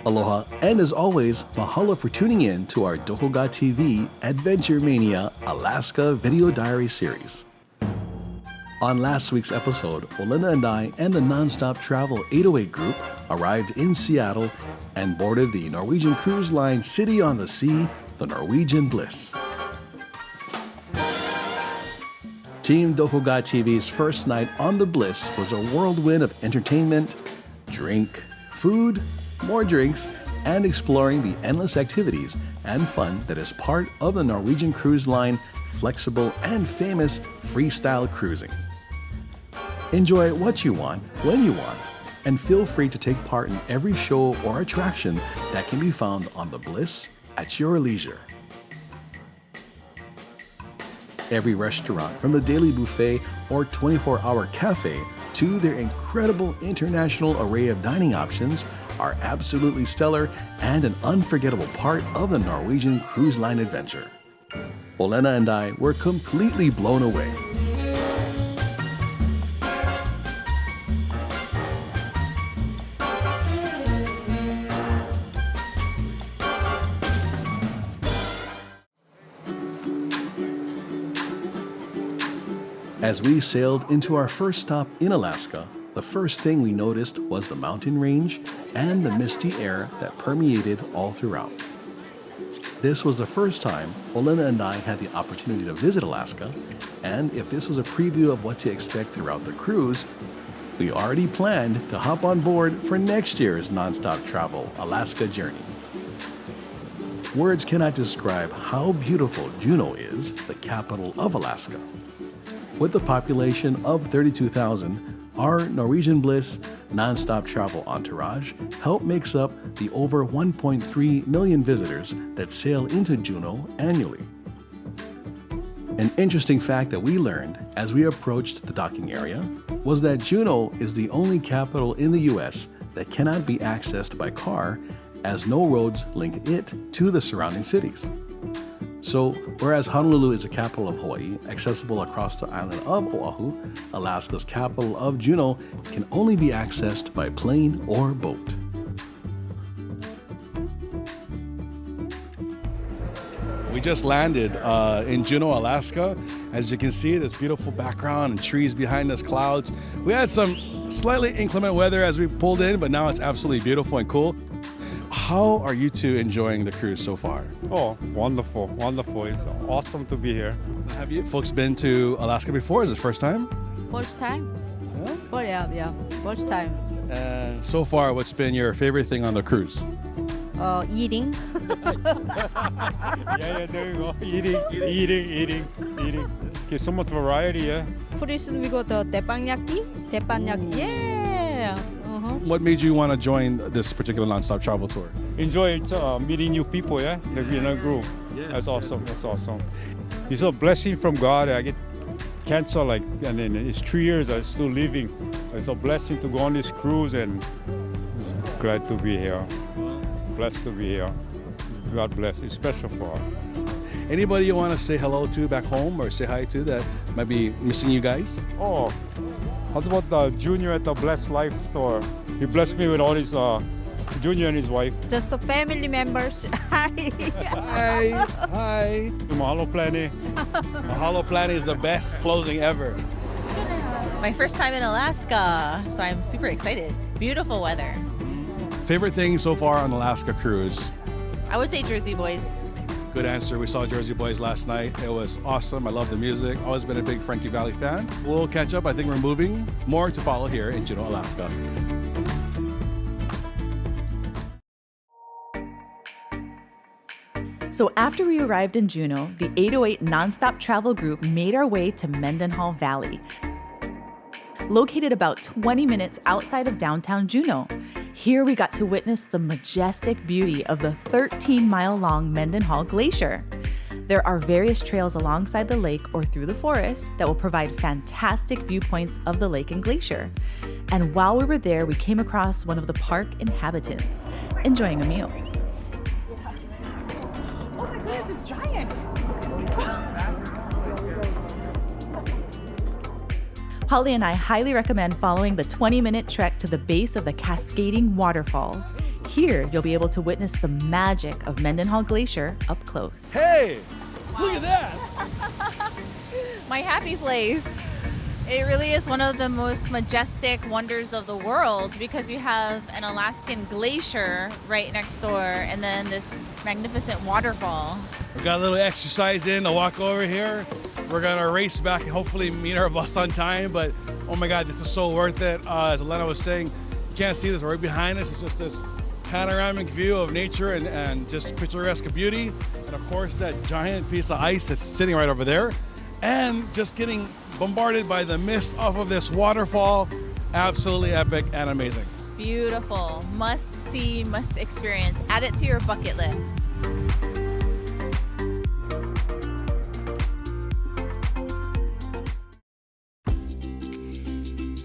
Aloha, and as always, mahalo for tuning in to our Doko Ga TV Adventure Mania Alaska Video Diary series. On last week's episode, Olena and I and the Nonstop Travel 808 group arrived in Seattle and boarded the Norwegian cruise line City on the Sea, the Norwegian Bliss. Team Doko Ga TV's first night on the Bliss was a whirlwind of entertainment, drink, food, more drinks, and exploring the endless activities and fun that is part of the Norwegian Cruise Line flexible and famous freestyle cruising. Enjoy what you want, when you want, and feel free to take part in every show or attraction that can be found on the Bliss at your leisure. Every restaurant, from the daily buffet or 24-hour cafe to their incredible international array of dining options, are absolutely stellar and an unforgettable part of the Norwegian Cruise Line adventure. Olena and I were completely blown away. As we sailed into our first stop in Alaska, the first thing we noticed was the mountain range and the misty air that permeated all throughout. This was the first time Olena and I had the opportunity to visit Alaska, and if this was a preview of what to expect throughout the cruise, we already planned to hop on board for next year's Nonstop Travel Alaska journey. Words cannot describe how beautiful Juneau is, the capital of Alaska. With a population of 32,000, our Norwegian Bliss Nonstop Travel entourage makes up the over 1.3 million visitors that sail into Juneau annually. An interesting fact that we learned as we approached the docking area was that Juneau is the only capital in the U.S. that cannot be accessed by car, as no roads link it to the surrounding cities. So, whereas Honolulu is the capital of Hawaii, accessible across the island of Oahu, Alaska's capital of Juneau can only be accessed by plane or boat. We just landed in Juneau, Alaska. As you can see, this beautiful background and trees behind us, clouds. We had some slightly inclement weather as we pulled in, but now it's absolutely beautiful and cool. How are you two enjoying the cruise so far? Oh, wonderful, wonderful. It's awesome to be here. Have you folks been to Alaska before? Is this first time? First time. Yeah? Oh, yeah, first time. And so far, what's been your favorite thing on the cruise? Eating. Yeah, there you go. Eating. There's so much variety, yeah. First we go to teppanyaki. Yeah. What made you want to join this particular Nonstop Travel tour? Enjoy meeting new people, yeah, in a group. Yes, That's awesome. It's a blessing from God. I get cancer, and then it's 3 years I'm still living. So it's a blessing to go on this cruise, and it's glad to be here. Blessed to be here. God bless. It's special for us. Anybody you want to say hello to back home or say hi to that might be missing you guys? Oh, how about the Junior at the Blessed Life store? He blessed me with all his Junior and his wife. Just the family members. Hi. Hi. Mahalo Plane. Mahalo Planet is the best closing ever. My first time in Alaska, so I'm super excited. Beautiful weather. Favorite thing so far on Alaska cruise? I would say Jersey Boys. Good answer. We saw Jersey Boys last night. It was awesome. I love the music. Always been a big Frankie Valli fan. We'll catch up. I think we're moving. More to follow here in Juneau, Alaska. So after we arrived in Juneau, the 808 Nonstop Travel Group made our way to Mendenhall Valley, located about 20 minutes outside of downtown Juneau. Here we got to witness the majestic beauty of the 13-mile-long Mendenhall Glacier. There are various trails alongside the lake or through the forest that will provide fantastic viewpoints of the lake and glacier. And while we were there, we came across one of the park inhabitants enjoying a meal. Oh my goodness, it's giant! Holly and I highly recommend following the 20-minute trek to the base of the cascading waterfalls. Here, you'll be able to witness the magic of Mendenhall Glacier up close. Hey, look at that. My happy place. It really is one of the most majestic wonders of the world because you have an Alaskan glacier right next door and then this magnificent waterfall. We got a little exercise in, a walk over here. We're gonna race back and hopefully meet our bus on time, but oh my God, this is so worth it. As Olena was saying, you can't see this right behind us. It's just this panoramic view of nature and just picturesque beauty. And of course, that giant piece of ice that's sitting right over there. And just getting bombarded by the mist off of this waterfall. Absolutely epic and amazing. Beautiful. Must see, must experience. Add it to your bucket list.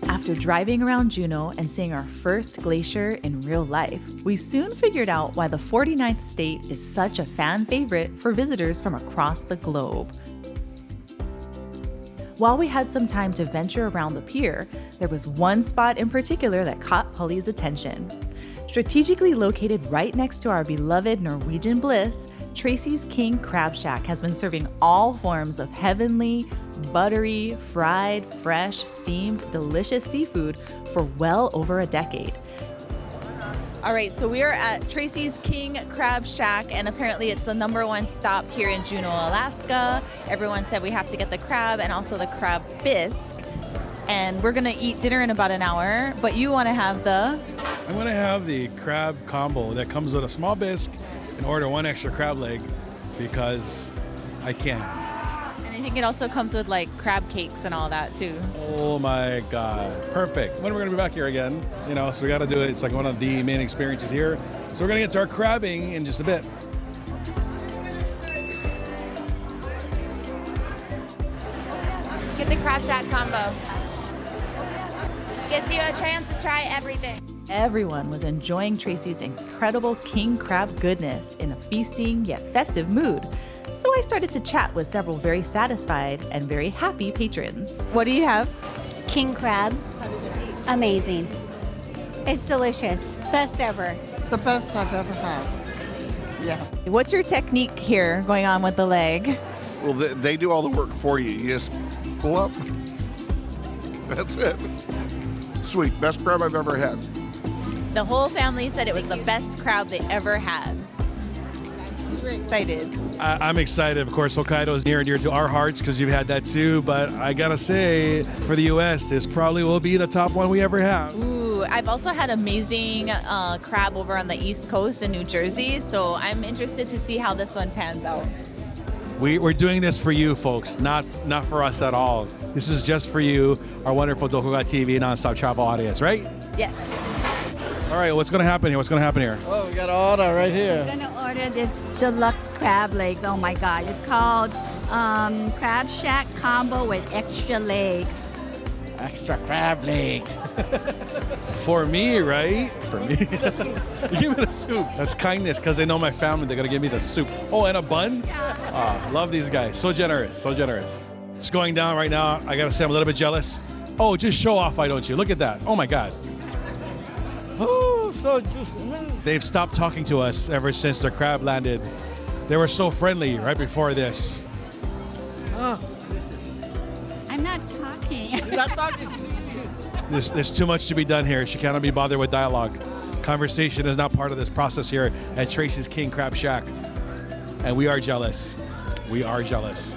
After driving around Juneau and seeing our first glacier in real life, we soon figured out why the 49th state is such a fan favorite for visitors from across the globe. While we had some time to venture around the pier, there was one spot in particular that caught Polly's attention. Strategically located right next to our beloved Norwegian bliss, Tracy's King Crab Shack has been serving all forms of heavenly, buttery, fried, fresh, steamed, delicious seafood for well over a decade. All right, so we are at Tracy's King Crab Shack, and apparently it's the #1 stop here in Juneau, Alaska. Everyone said we have to get the crab and also the crab bisque. And we're gonna eat dinner in about an hour, but you wanna have the... I'm gonna have the crab combo that comes with a small bisque and order one extra crab leg because I can. And I think it also comes with like crab cakes and all that too. Oh my God, perfect. When are we gonna be back here again? You know, so we gotta do it. It's like one of the main experiences here. So we're gonna get to our crabbing in just a bit. Get the Crab Shack combo. Gets you a chance to try everything. Everyone was enjoying Tracy's incredible king crab goodness in a feasting yet festive mood. So I started to chat with several very satisfied and very happy patrons. What do you have? King crab. Amazing. It's delicious. Best ever. The best I've ever had. Yeah. What's your technique here going on with the leg? Well, they do all the work for you. You just pull up. That's it. Sweet. Best crab I've ever had. The whole family said it was the best crab they ever had. I'm super excited. I'm excited. Of course, Hokkaido is near and dear to our hearts because you've had that too. But I gotta say, for the U.S., this probably will be the top one we ever have. Ooh, I've also had amazing crab over on the East Coast in New Jersey, so I'm interested to see how this one pans out. We're doing this for you, folks, not for us at all. This is just for you, our wonderful Doko Ga TV nonstop travel audience, right? Yes. All right, what's gonna happen here? What's gonna happen here? Oh, we got an order right here. I'm gonna order this deluxe crab legs. Oh my God. It's called Crab Shack combo with extra leg. Extra crab leg. For me, right? For me. You give me the soup. That's kindness because they know my family. They're gonna give me the soup. Oh, and a bun? Love these guys. So generous, so generous. It's going down right now. I gotta say, I'm a little bit jealous. Oh, just show off, why don't you? Look at that. Oh my God. Oh, so just. They've stopped talking to us ever since their crab landed. They were so friendly right before this. I'm not talking. There's too much to be done here. She cannot be bothered with dialogue. Conversation is not part of this process here at Tracy's King Crab Shack. And we are jealous. We are jealous.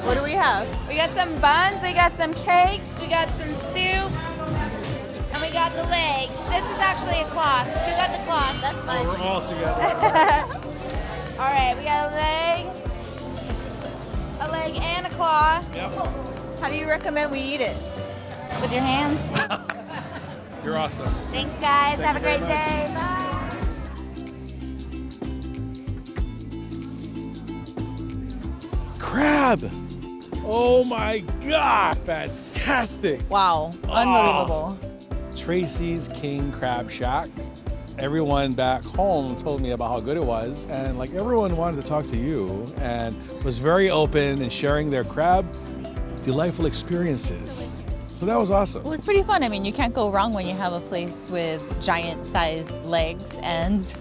What do we have? We got some buns, we got some cakes, we got some soup, and we got the legs. This is actually a cloth. Who got the cloth? That's mine. We're all together. All right, we got a leg and a claw. Yep. How do you recommend we eat it? With your hands. You're awesome. Thanks, guys. Have a you great very day. Bye. Crab. Oh my God, fantastic. Wow, unbelievable. Tracy's King Crab Shack. Everyone back home told me about how good it was, and like everyone wanted to talk to you and was very open in sharing their crab delightful experiences. So that was awesome. It was pretty fun. I mean, you can't go wrong when you have a place with giant-sized legs and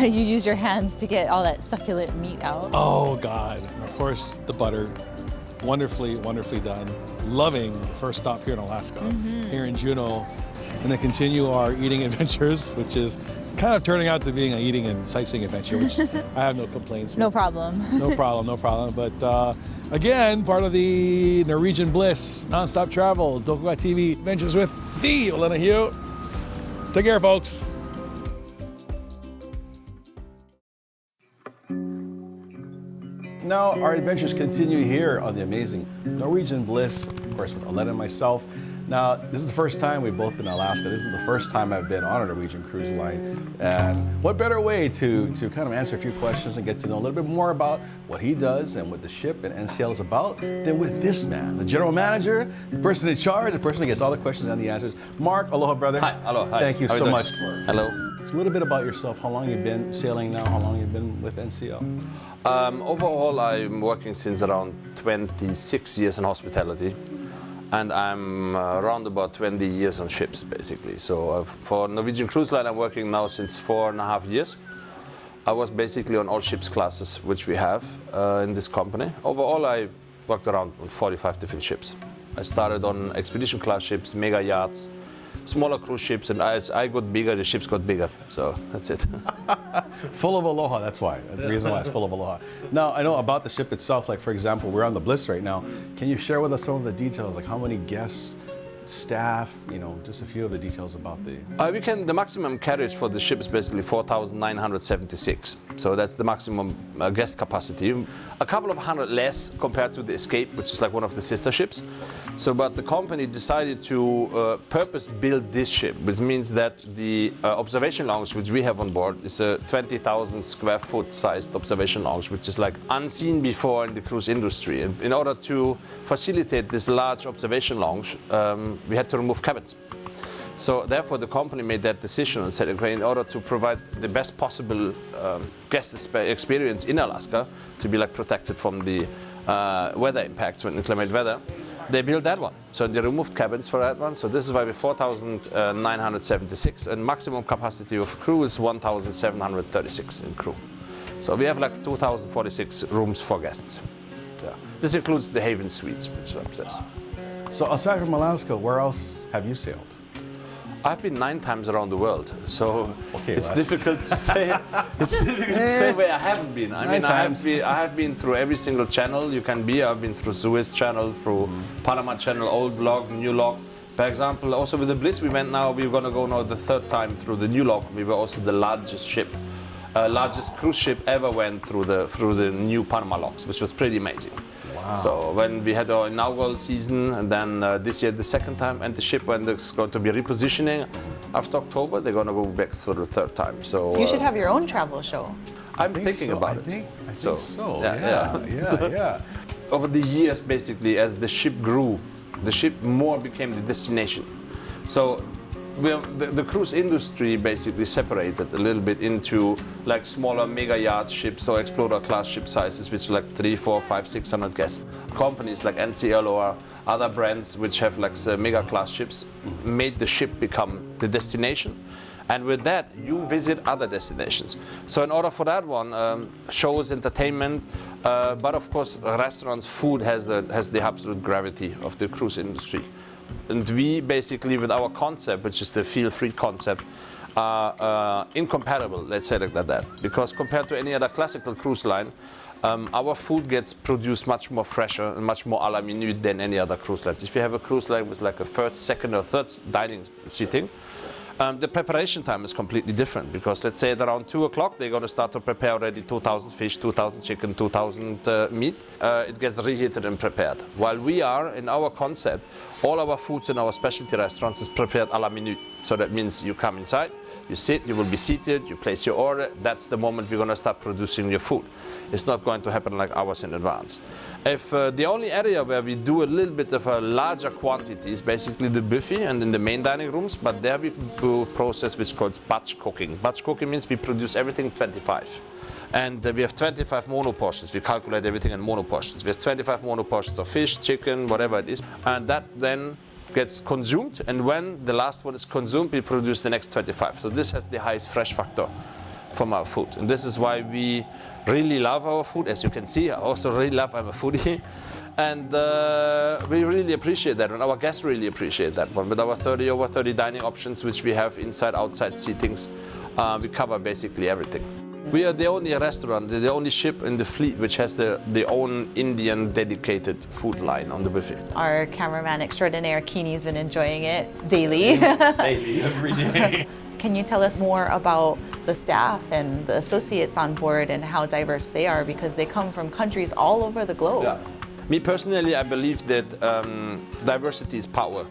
you use your hands to get all that succulent meat out. Oh God! And of course, the butter, wonderfully, wonderfully done. Loving first stop here in Alaska, here in Juneau, and then continue our eating adventures, which is kind of turning out to being an eating and sightseeing adventure, which I have no complaints. No problem. No problem, no problem. But again, part of the Norwegian Bliss nonstop travel, Doko Ga TV adventures with the Olena Heu. Take care, folks. Now our adventures continue here on the amazing Norwegian Bliss, of course, with Olena and myself. Now, this is the first time we've both been in Alaska. This is the first time I've been on a Norwegian cruise line. And what better way to kind of answer a few questions and get to know a little bit more about what he does and what the ship and NCL is about than with this man, the general manager, the person in charge, the person that gets all the questions and the answers. Mark, aloha, brother. Hi, aloha. Hi. Thank you How so you much. Hello. Just a little bit about yourself. How long you've been sailing now? How long you've been with NCL? Overall, I'm working since around 26 years in hospitality. And I'm around about 20 years on ships, basically. So for Norwegian Cruise Line, I'm working now since 4.5 years. I was basically on all ships classes, which we have in this company. Overall, I worked around 45 different ships. I started on expedition class ships, mega yachts, smaller cruise ships, and as I got bigger, the ships got bigger. So that's it. Full of aloha, that's why. That's the reason why it's full of aloha. Now, I know about the ship itself, like for example, we're on the Bliss right now. Can you share with us some of the details, like how many guests, staff, you know, just a few of the details about the... The maximum carriage for the ship is basically 4,976. So that's the maximum guest capacity. A couple of hundred less compared to the Escape, which is like one of the sister ships. So, but the company decided to purpose build this ship, which means that the observation lounge, which we have on board, is a 20,000 square foot sized observation lounge, which is like unseen before in the cruise industry. And in order to facilitate this large observation lounge, we had to remove cabins. So therefore the company made that decision and said, okay, in order to provide the best possible guest experience in Alaska, to be like protected from the weather impacts when inclement weather, they built that one. So they removed cabins for that one. So this is why we're 4,976 and maximum capacity of crew is 1,736 in crew. So we have like 2,046 rooms for guests. Yeah. This includes the Haven Suites, which is upstairs. So aside from Alaska, where else have you sailed? I've been 9 times around the world, so okay, it's difficult to say. It's difficult to say where I haven't been. I mean, I have been through every single channel you can be. I've been through Suez Channel, through Panama Channel, Old Lock, New Lock. For example, also with the Bliss, we're going to go now the 3rd time through the New Lock. We were also the largest ship, largest cruise ship ever went through the new Panama locks, which was pretty amazing. Wow. So when we had our inaugural season, and then this year the 2nd time, and the ship when it's going to be repositioning after October, they're going to go back for the 3rd time. So you should have your own travel show. I'm thinking about it. I think so. Yeah. Over the years, basically, as the ship grew, the ship more became the destination. So the cruise industry basically separated a little bit into like smaller mega yacht ships or explorer class ship sizes, which like 300, 400, 500, 600 guests. Companies like NCL or other brands which have like mega class ships made the ship become the destination. And with that, you visit other destinations. So in order for that one, shows, entertainment, but of course restaurants, food has the absolute gravity of the cruise industry. And we basically, with our concept, which is the feel-free concept, are incomparable, let's say it like that. Because compared to any other classical cruise line, our food gets produced much more fresher and much more à la minute than any other cruise lines. If you have a cruise line with like a 1st, 2nd or 3rd dining seating, the preparation time is completely different, because let's say at around 2 o'clock they're going to start to prepare already 2,000 fish, 2,000 chicken, 2,000 meat. It gets reheated and prepared. While we are, in our concept, all our foods in our specialty restaurants is prepared à la minute. So that means you come inside, you sit, you will be seated, you place your order. That's the moment we're going to start producing your food. It's not going to happen like hours in advance. If the only area where we do a little bit of a larger quantity is basically the buffet and in the main dining rooms, but there we do a process which is called batch cooking. Batch cooking means we produce everything 25. And we have 25 mono portions. We calculate everything in mono portions. We have 25 mono portions of fish, chicken, whatever it is. And that then gets consumed, and when the last one is consumed, we produce the next 25. So this has the highest fresh factor from our food, and this is why we really love our food. As you can see, I also really love, I'm a foodie, and we really appreciate that, and our guests really appreciate that one. With our over 30 dining options, which we have inside, outside seatings, we cover basically everything. We are the only restaurant, the only ship in the fleet which has the own Indian dedicated food line on the buffet. Our cameraman extraordinaire Keeney's been enjoying it daily. Daily, every day. Can you tell us more about the staff and the associates on board and how diverse they are, because they come from countries all over the globe? Yeah. Me personally, I believe that diversity is power.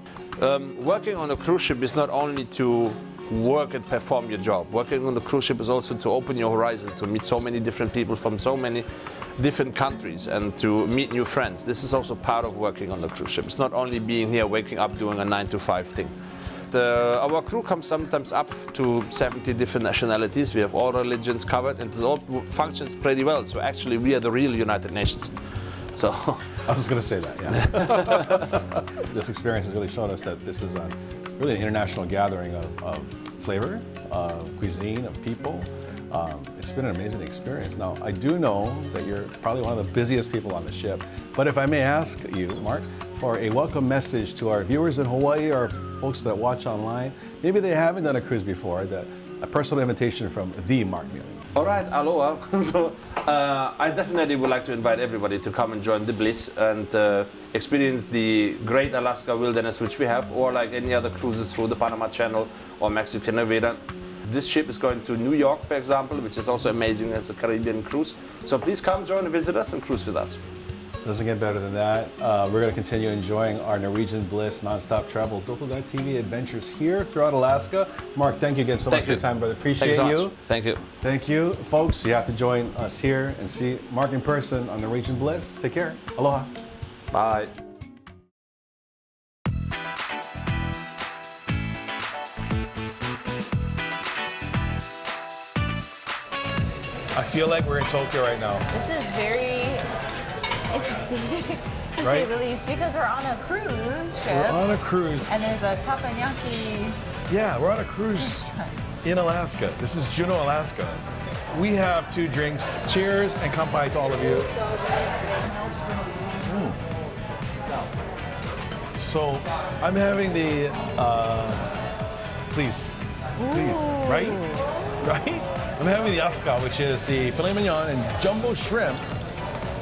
Working on a cruise ship is not only to work and perform your job. Working on the cruise ship is also to open your horizon, to meet so many different people from so many different countries and to meet new friends. This is also part of working on the cruise ship. It's not only being here, waking up, doing a 9-to-5 thing. Our crew comes sometimes up to 70 different nationalities. We have all religions covered, and it all functions pretty well. So actually, we are the real United Nations. So I was just going to say that, yeah. This experience has really shown us that this is really an international gathering of flavor, of cuisine, of people. It's been an amazing experience. Now, I do know that you're probably one of the busiest people on the ship, but if I may ask you, Mark, for a welcome message to our viewers in Hawaii or folks that watch online, maybe they haven't done a cruise before, a personal invitation from the Mark Mealy. All right, aloha. So I definitely would like to invite everybody to come and join the Bliss and experience the great Alaska wilderness which we have, or like any other cruises through the Panama Channel or Mexican Riviera. This ship is going to New York, for example, which is also amazing as a Caribbean cruise. So please come join and visit us and cruise with us. Doesn't get better than that. We're going to continue enjoying our Norwegian Bliss nonstop travel Doko Ga TV adventures here throughout Alaska. Mark, thank you again so much for your time, brother. Appreciate you. Thank you. Thank you. Folks, you have to join us here and see Mark in person on Norwegian Bliss. Take care. Aloha. Bye. I feel like we're in Tokyo right now. This is very interesting to say the least, because we're on a cruise ship. We're on a cruise. And there's a teppanyaki. Yeah, we're on a cruise in Alaska. This is Juneau, Alaska. We have 2 drinks. Cheers and kanpai to all of you. So I'm having the, please, right? I'm having the asuka, which is the filet mignon and jumbo shrimp,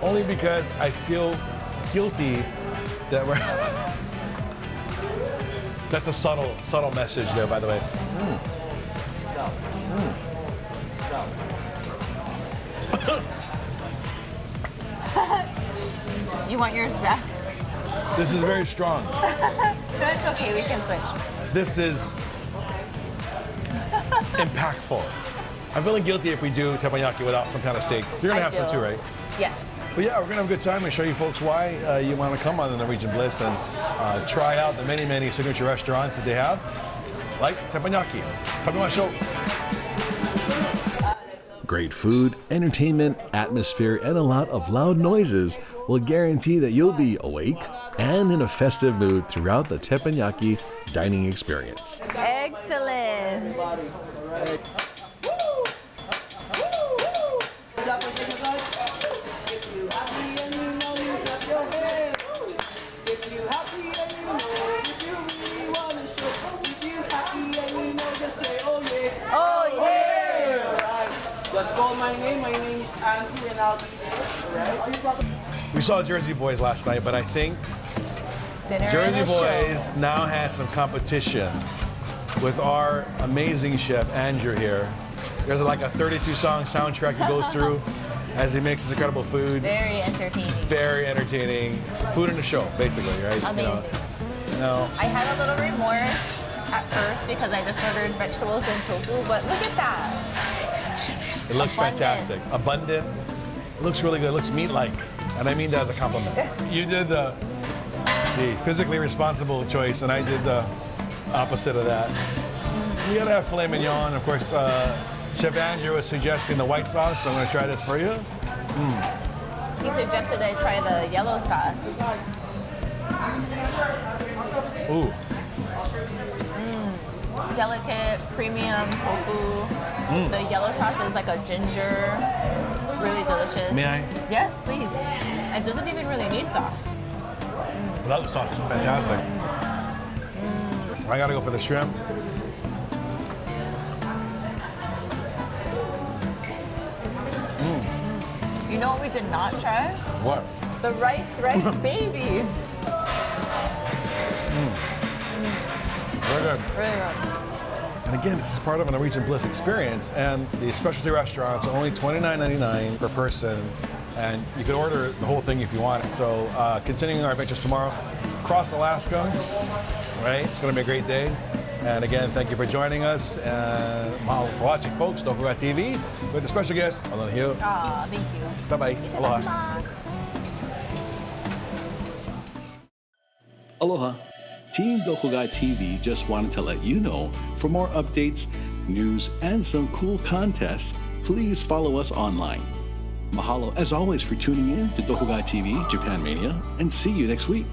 only because I feel guilty that we're, that's a subtle message there, by the way. You want yours back? This is very strong. That's okay, we can switch. This is impactful. I'm feeling guilty if we do teppanyaki without some kind of steak. You're gonna have some too, right? Yes. But yeah, we're gonna have a good time and show you folks why you wanna come on the Norwegian Bliss and try out the many signature restaurants that they have, like teppanyaki. Tabimasho. Great food, entertainment, atmosphere, and a lot of loud noises will guarantee that you'll be awake and in a festive mood throughout the teppanyaki dining experience. Excellent. Just call my name. My name is Andrew, and I'll be there. We saw Jersey Boys last night, but I think Dinner Jersey Boys now has some competition with our amazing chef Andrew here. There's like a 32-song soundtrack he goes through as he makes his incredible food. Very entertaining. Very entertaining. Food in the show, basically, right? Amazing. I had a little remorse at first because I just ordered vegetables and tofu, but look at that. It looks fantastic. Abundant. It looks really good. It looks meat-like. And I mean that as a compliment. You did the physically responsible choice, and I did the opposite of that. You gotta have filet mignon. Of course, Chef Andrew was suggesting the white sauce, so I'm gonna try this for you. He suggested I try the yellow sauce. Ooh. Delicate, premium tofu. The yellow sauce is like a ginger. Really delicious. May I? Yes, please. It doesn't even really need sauce. Without the sauce, it's fantastic. I gotta go for the shrimp. You know what we did not try? What? The rice baby. Very good. Really good. And again, this is part of a Norwegian Bliss experience, and the specialty restaurants are only $29.99 per person, and you can order the whole thing if you want it. So continuing our adventures tomorrow, across Alaska, right? It's gonna be a great day. And again, thank you for joining us, and mahalo for watching, folks. Doko Ga TV with the special guest, Olena Heu. Aw, thank you. Bye-bye. Aloha. Aloha. Team Doko Ga TV just wanted to let you know, for more updates, news, and some cool contests, please follow us online. Mahalo as always for tuning in to Doko Ga TV Japan Mania, and see you next week.